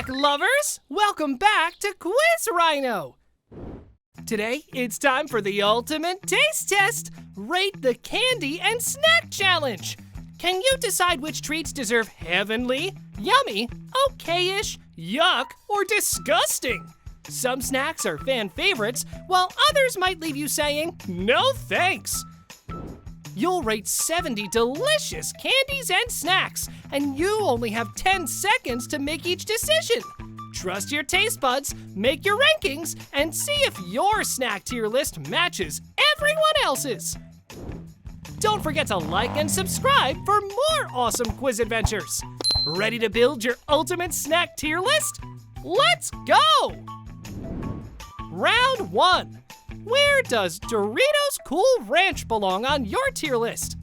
snack lovers! Welcome back to Quiz Rhino! Today, it's time for the ultimate taste test! Rate the candy and snack challenge! Can you decide which treats deserve heavenly, yummy, okay-ish, yuck, or disgusting? Some snacks are fan favorites, while others might leave you saying, no thanks! You'll rate 70 delicious candies and snacks, and you only have 10 seconds to make each decision. Trust your taste buds, make your rankings, and see if your snack tier list matches everyone else's. Don't forget to like and subscribe for more awesome quiz adventures. Ready to build your ultimate snack tier list? Let's go! Round 1. Where does Doritos Cool Ranch belong on your tier list?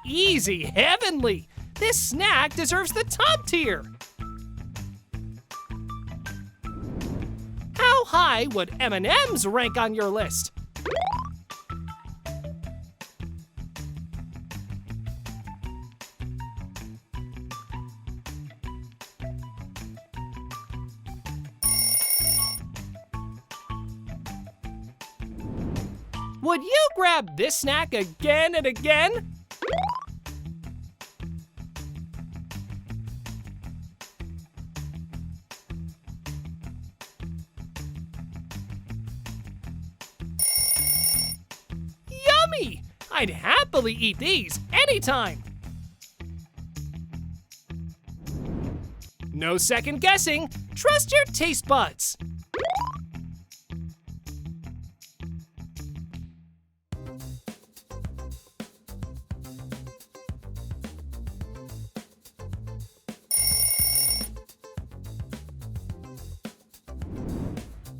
Easy, heavenly! This snack deserves the top tier! How high would M&M's rank on your list? Would you grab this snack again and again? Yummy! I'd happily eat these anytime. No second guessing, trust your taste buds.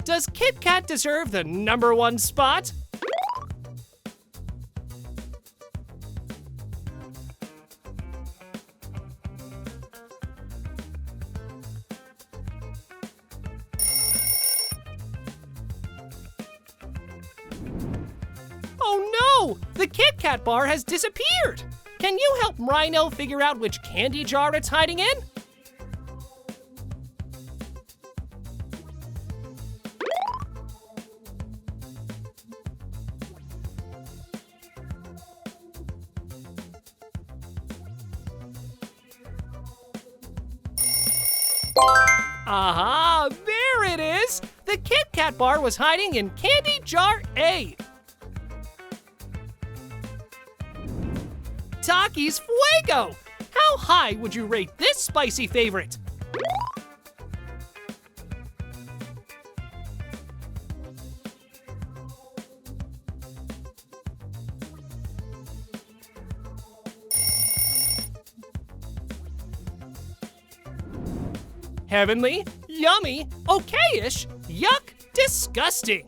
Does Kit Kat deserve the #1 spot? Oh no! The Kit Kat bar has disappeared! Can you help Rhino figure out which candy jar it's hiding in? Aha! There it is! The Kit Kat bar was hiding in candy jar A. Takis Fuego! How high would you rate this spicy favorite? Heavenly, yummy, okay-ish, yuck, disgusting.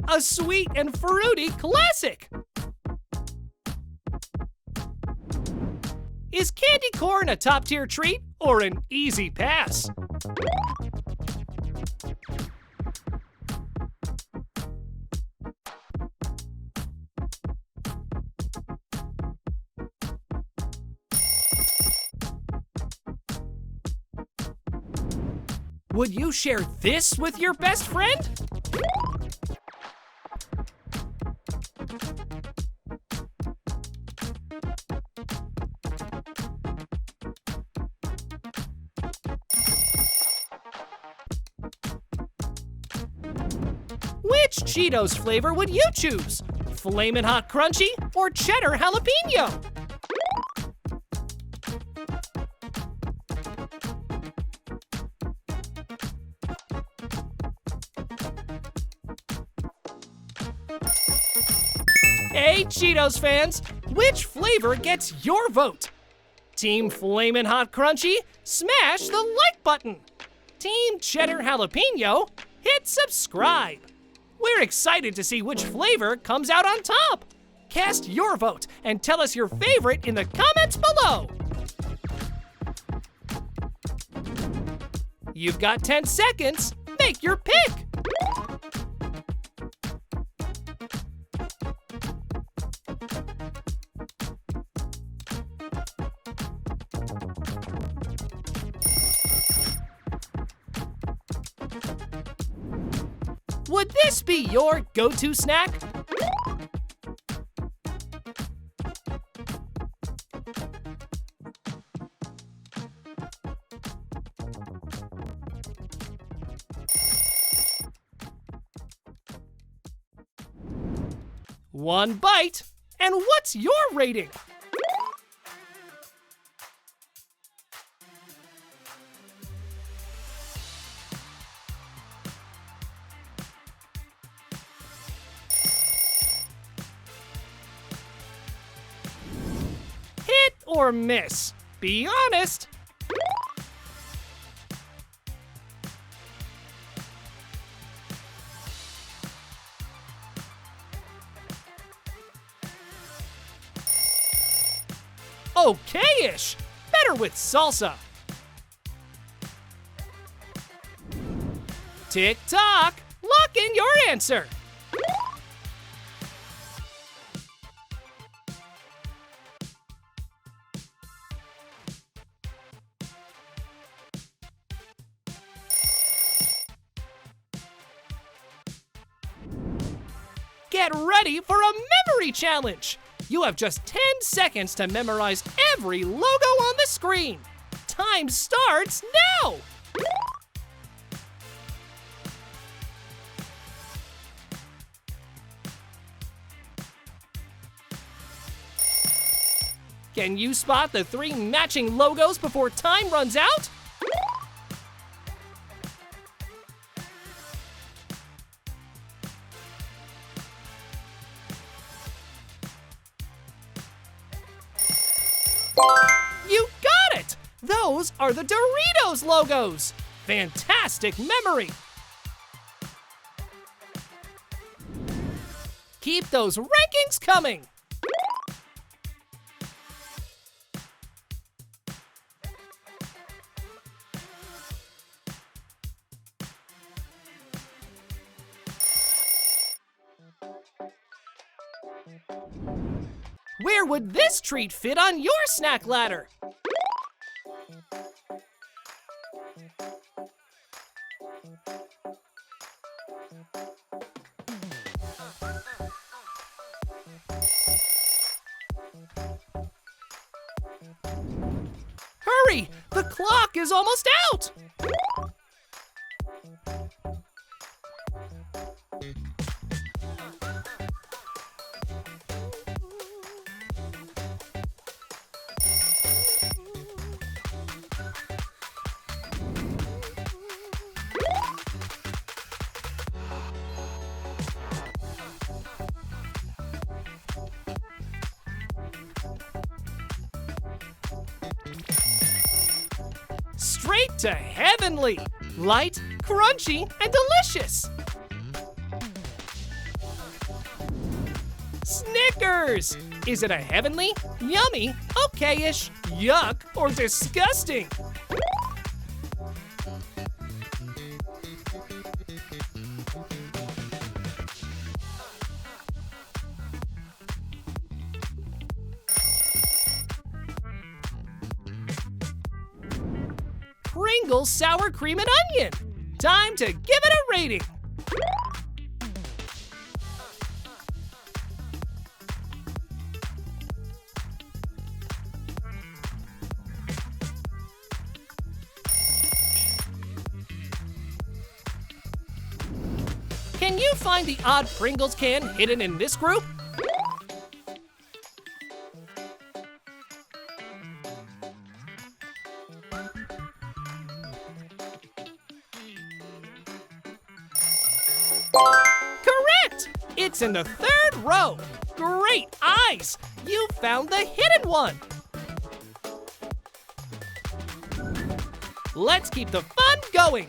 A sweet and fruity classic! Is candy corn a top-tier treat or an easy pass? Would you share this with your best friend? Which Cheetos flavor would you choose? Flamin' Hot Crunchy or Cheddar Jalapeno? Hey, Cheetos fans, which flavor gets your vote? Team Flamin' Hot Crunchy, smash the like button. Team Cheddar Jalapeno, hit subscribe. We're excited to see which flavor comes out on top. Cast your vote and tell us your favorite in the comments below. You've got 10 seconds. Make your pick. Would this be your go-to snack? One bite, and what's your rating? Hit or miss? Be honest. Okay-ish. Better with salsa. Tick-tock. Lock in your answer. Get ready for a memory challenge! You have just 10 seconds to memorize every logo on the screen. Time starts now! Can you spot the 3 matching logos before time runs out? You got it! Those are the Doritos logos! Fantastic memory! Keep those rankings coming! Where would this treat fit on your snack ladder? Hurry! The clock is almost out! Straight to heavenly! Light, crunchy, and delicious! Snickers! Is it a heavenly, yummy, okay-ish, yuck, or disgusting? Pringles sour cream and onion. Time to give it a rating. Can you find the odd Pringles can hidden in this group? Correct! It's in the 3rd row. Great eyes! You found the hidden one! Let's keep the fun going!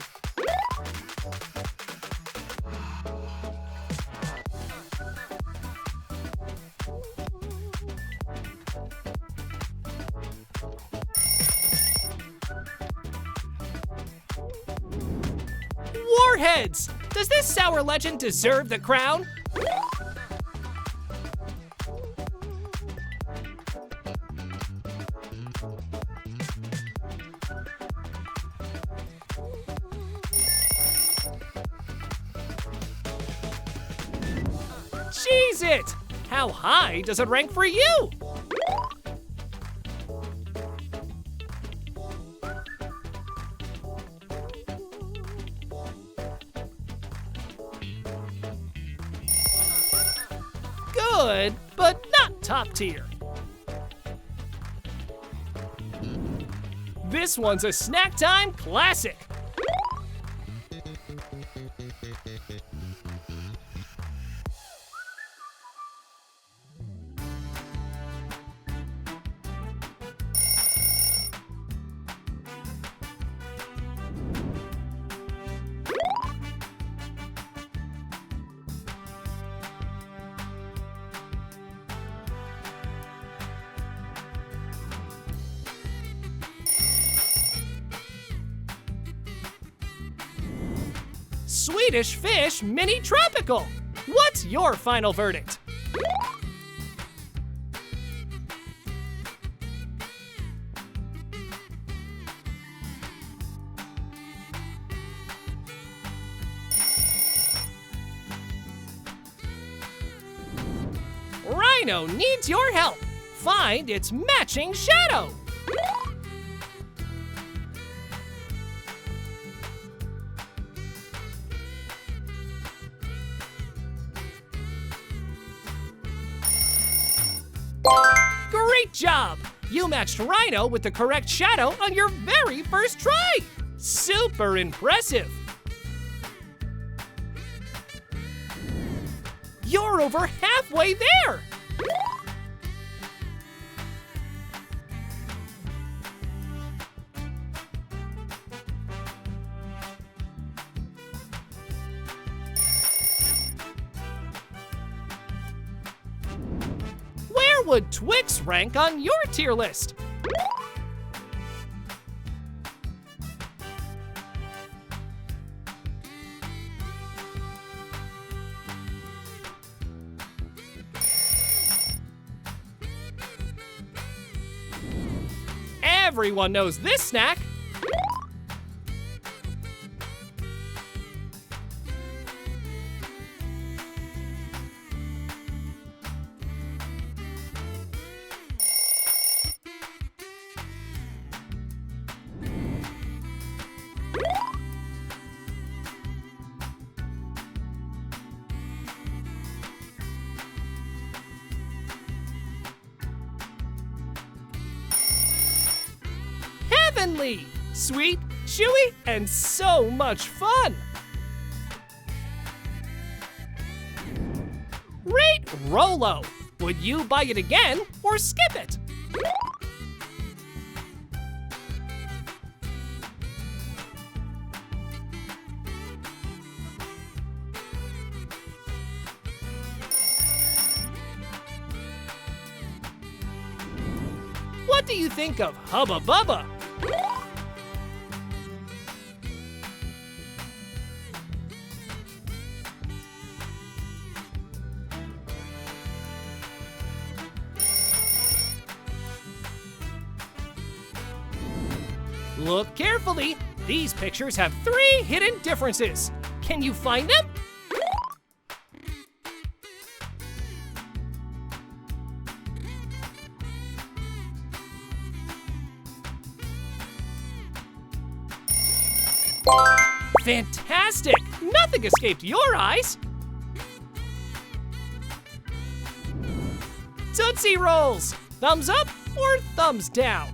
Warheads! Does this sour legend deserve the crown? Cheez-It! How high does it rank for you? Good, but not top tier. This one's a snack time classic. Swedish Fish Mini Tropical. What's your final verdict? Rhino needs your help. Find its matching shadow. Great job! You matched Rhino with the correct shadow on your very first try! Super impressive! You're over halfway there! Where would Twix rank on your tier list? Everyone knows this snack. Heavenly! Sweet, chewy, and so much fun! Rate Rolo. Would you buy it again or skip it? What do you think of Hubba Bubba? Look carefully. These pictures have 3 hidden differences. Can you find them? Fantastic! Nothing escaped your eyes! Tootsie Rolls! Thumbs up or thumbs down?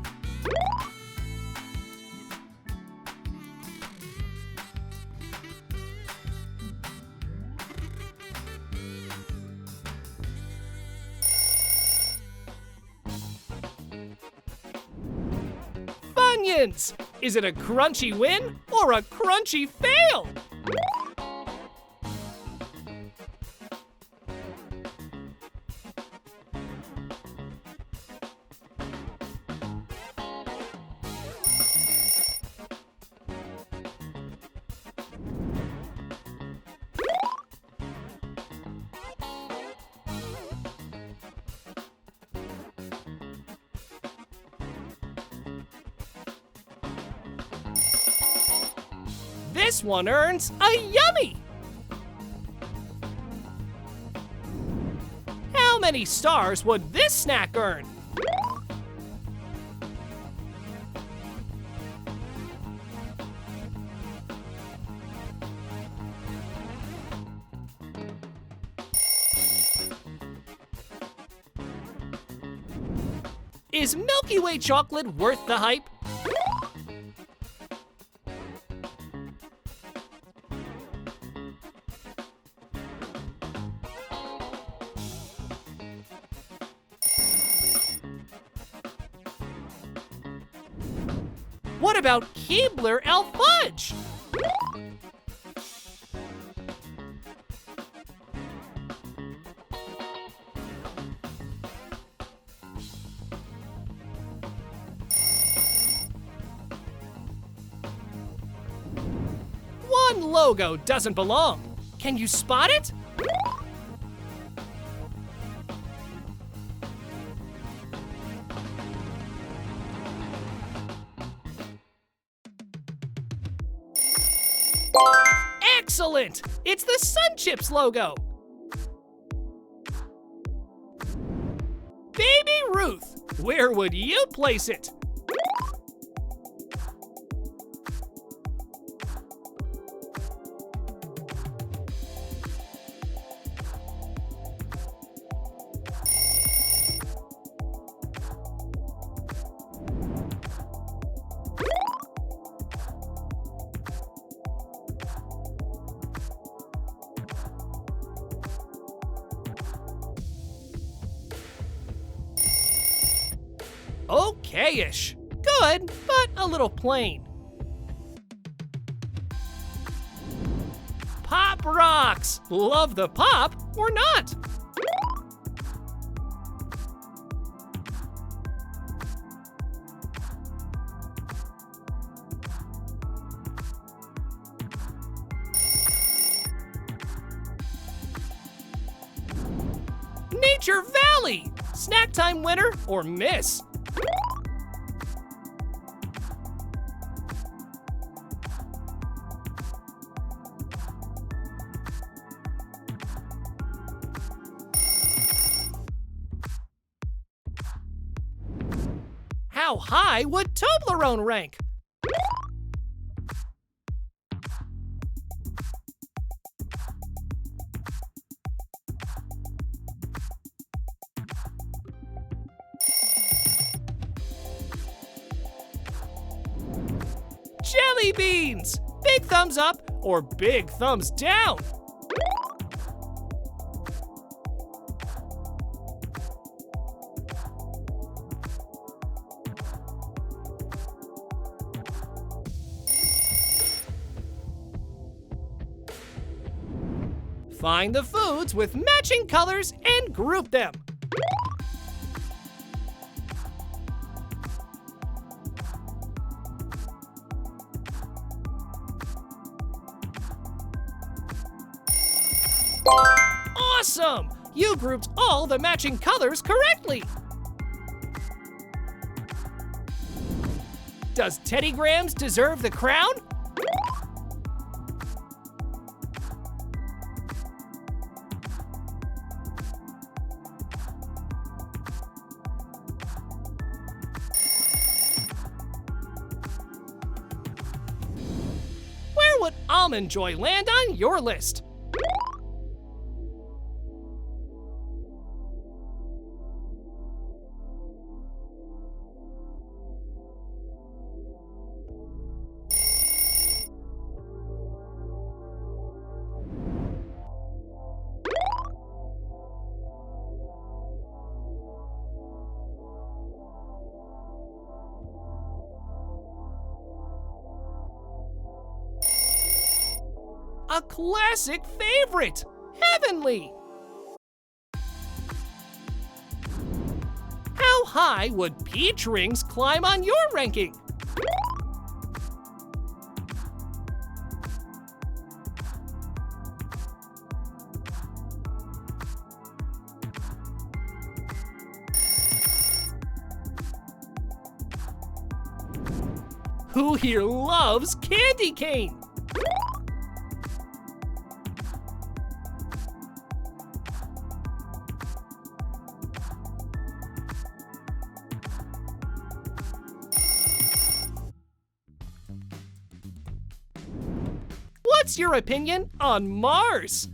onions. Is it a crunchy win or a crunchy fail? This one earns a yummy. How many stars would this snack earn? Is Milky Way chocolate worth the hype? What about Keebler Elf Fudge? One logo doesn't belong. Can you spot it? Excellent! It's the Sun Chips logo. Baby Ruth, where would you place it? Okay-ish. Good, but a little plain. Pop rocks! Love the pop or not? Nature Valley! Snack time winner or miss? How high would Toblerone rank? Jelly beans! Big thumbs up or big thumbs down? Find the foods with matching colors and group them. Awesome! You grouped all the matching colors correctly. Does Teddy Grahams deserve the crown? Where would Almond Joy land on your list? a classic favorite. Heavenly! How high would peach rings climb on your ranking? Who here loves candy cane? What's your opinion on Mars?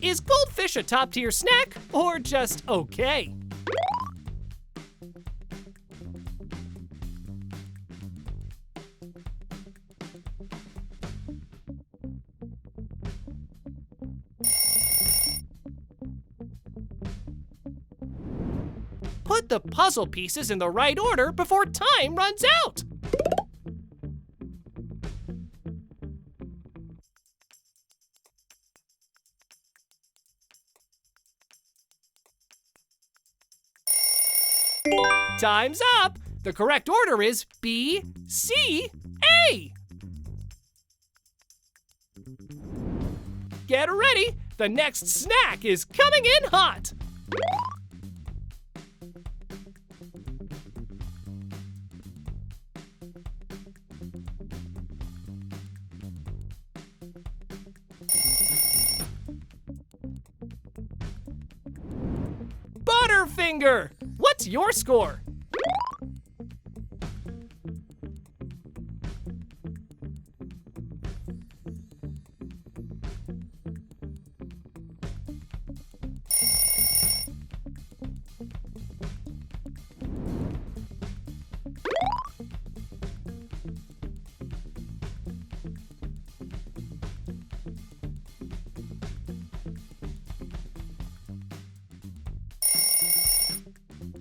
Is goldfish a top-tier snack or just okay? Put the puzzle pieces in the right order before time runs out. Time's up! The correct order is B, C, A. Get ready! The next snack is coming in hot! Butterfinger! What's your score?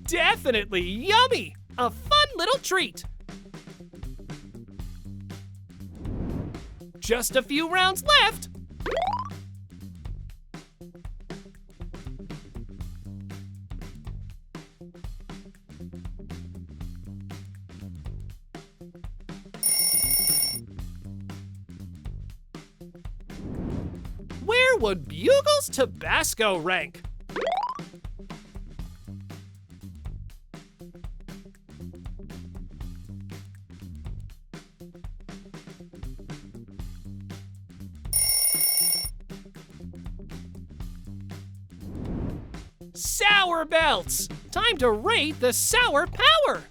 Definitely yummy! A fun little treat! Just a few rounds left! Where would Bugle's Tabasco rank? Sour Belts! Time to rate the sour power!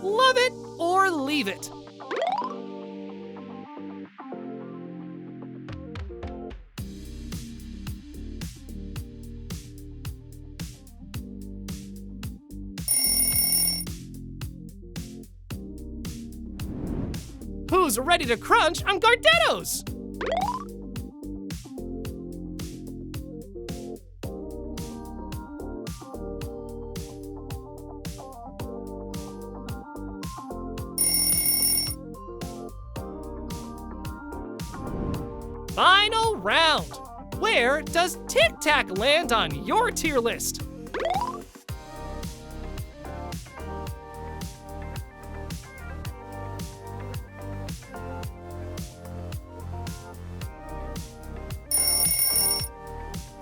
Love it or leave it. Who's ready to crunch on Gardettos? Final round. Where does Tic Tac land on your tier list?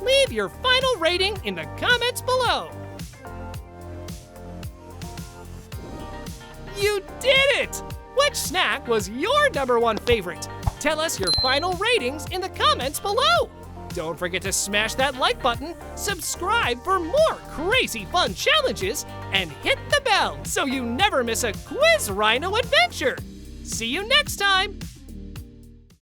Leave your final rating in the comments below. You did it! Which snack was your #1 favorite? Tell us your final ratings in the comments below. Don't forget to smash that like button, subscribe for more crazy fun challenges, and hit the bell so you never miss a Quiz Rhino adventure. See you next time!